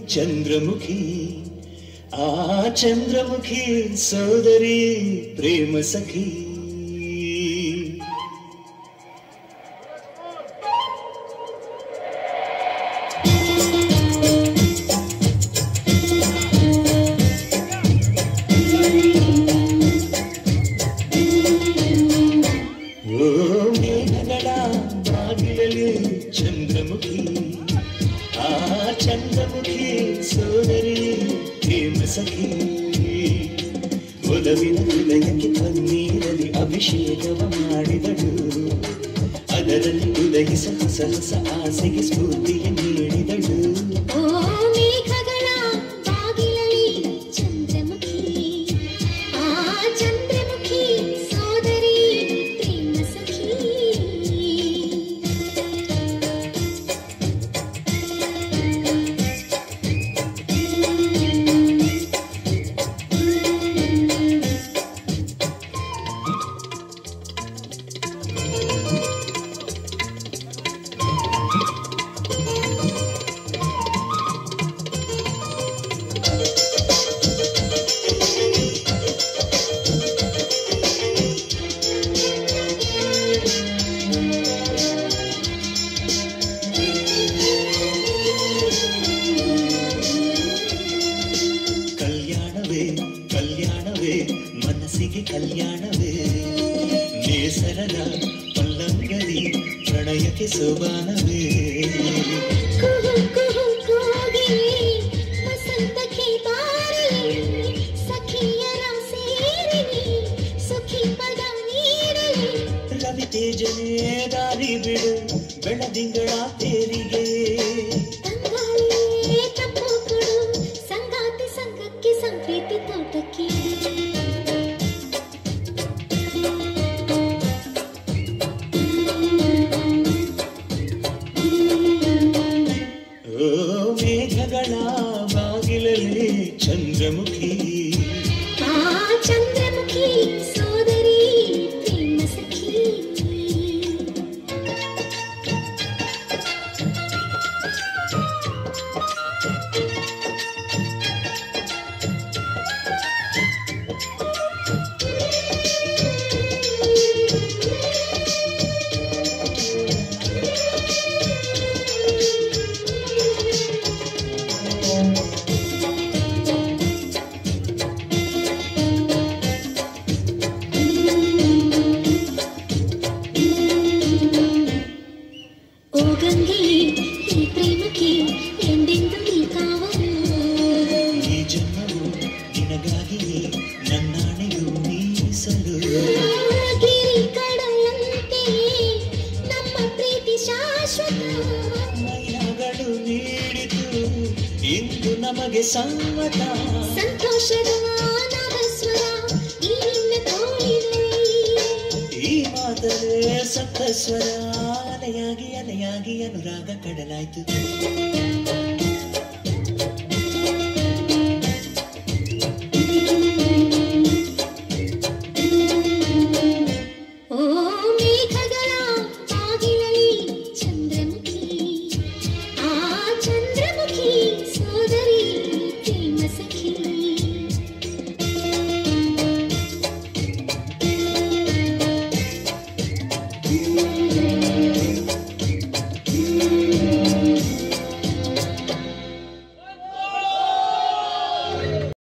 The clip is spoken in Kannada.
ಚಂದ್ರಮುಖಿ ಆ ಚಂದ್ರಮುಖಿ ಸೋದರಿ ಪ್ರೇಮ ಸಖಿ ಚಂದ್ರಮುಖಿ ಆ ಚಂದ್ರಮುಖಿ ಸೋದರಿ ಪ್ರೇಮ ಸಖಿ ಒಲವಿನ ಹೃದಯಕ್ಕೆ ಪನ್ನೀರಲ್ಲಿ ಅಭಿಷೇಕವ ಮಾಡಿದಳು ಅದರಲ್ಲಿ ಉದಯಿಸ ಹೊಸ ಹೊಸ ಆಸೆಗೆ ಸ್ಫೂರ್ತಿಯ ನೀಡಿದಳು ಕಲ್ಯಾಣವೇ ಮನಸ್ಸಿಗೆ ಕಲ್ಯಾಣವೇ ನೇಸರದ ಪಲ್ಲಂಗರಿ ಪ್ರಣಯಕ್ಕೆ ಸೋಬಾನವೇ ರವಿ ತೇಜನೇ ದಾರಿ ಬಿಡು ಬೆಳದಿಂಗಳ ತೇರಿಗೆ ಮೇಘಗಳ ಬಾಗಿಲಲ್ಲಿ ಚಂದ್ರಮುಖಿ ಆ ಚಂದ್ರಮುಖಿ ಸೋದರಿ ಪ್ರೇಮ ಸಖಿ ಮೈನಗಳು ನೀಡಿತು ಇಂದು ನಮಗೆ ಸಮ್ಮತ ಸಂತೋಷದ ನಾದಸ್ವರ ಈ ನಿನ್ನ ತೋಳಿನಲ್ಲಿ ಈ ಮಾತಲ್ಲೇ ಸಪ್ತಸ್ವರ ಅಲೆಯಾಗಿ ಅನುರಾಗ ಕಡಲಾಯ್ತು